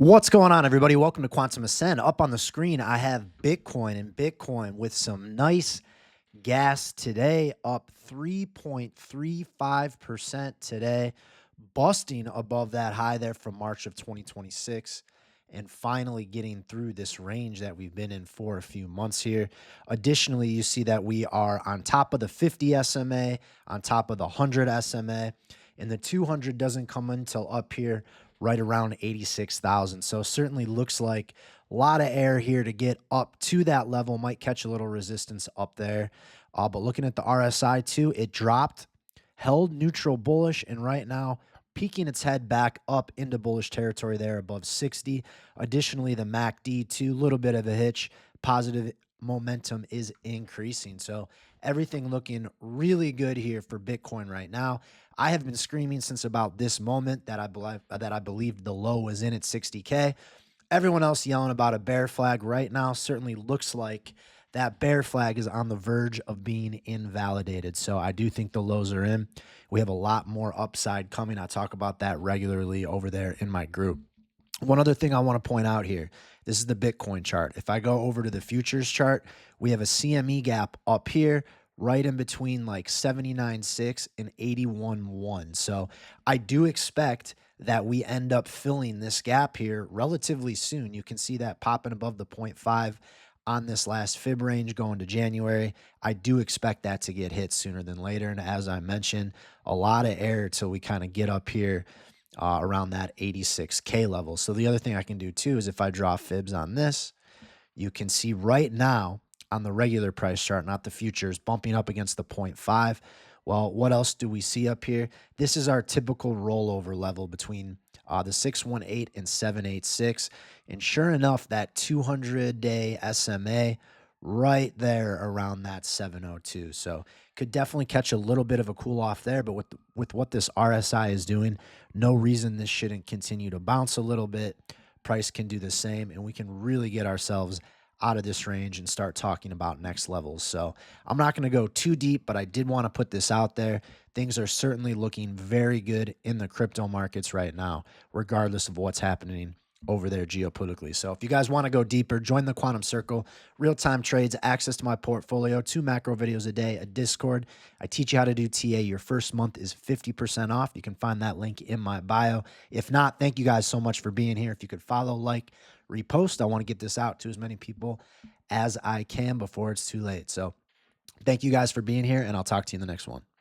What's going on, everybody? Welcome to Quantum Ascend. Up on the screen, I have Bitcoin, and Bitcoin with some nice gas today, up 3.35% today, busting above that high there from March of 2026, and finally getting through this range that we've been in for a few months here. Additionally, you see that we are on top of the 50 SMA, on top of the 100 SMA, and the 200 doesn't come until up here right around 86,000. So certainly looks like a lot of air here to get up to that level. Might catch a little resistance up there. But looking at the RSI too, it dropped, held neutral bullish, and right now peeking its head back up into bullish territory there above 60. Additionally, the MACD too, little bit of a hitch. Positive momentum is increasing. So everything looking really good here for Bitcoin right now. I have been screaming since about this moment that I believed the low was in at 60K. Everyone else yelling about a bear flag right now. Certainly looks like that bear flag is on the verge of being invalidated. So I do think the lows are in. We have a lot more upside coming. I talk about that regularly over there in my group. One other thing I want to point out here, this is the Bitcoin chart. If I go over to the futures chart, we have a CME gap up here, right in between like 79.6 and 81.1. So I do expect that we end up filling this gap here relatively soon. You can see that popping above the 0.5 on this last fib range going to January. I do expect that to get hit sooner than later. And as I mentioned, a lot of air till we kind of get up here around that 86K level. So the other thing I can do too is if I draw fibs on this, you can see right now on the regular price chart, not the futures, bumping up against the 0.5. Well, what else do we see up here? This is our typical rollover level between the 618 and 786. And sure enough, that 200-day SMA right there around that 702. So could definitely catch a little bit of a cool off there. But with what this RSI is doing, no reason this shouldn't continue to bounce a little bit. Price can do the same, and we can really get ourselves out of this range and start talking about next levels. So I'm not going to go too deep, but I did want to put this out there. Things are certainly looking very good in the crypto markets right now, regardless of what's happening over there geopolitically. So if you guys want to go deeper, join the Quantum Circle, real-time trades, access to my portfolio, 2 macro videos a day, a Discord. I teach you how to do TA. Your first month is 50% off. You can find that link in my bio. If not, thank you guys so much for being here. If you could follow, like, repost, I want to get this out to as many people as I can before it's too late. So thank you guys for being here, and I'll talk to you in the next one.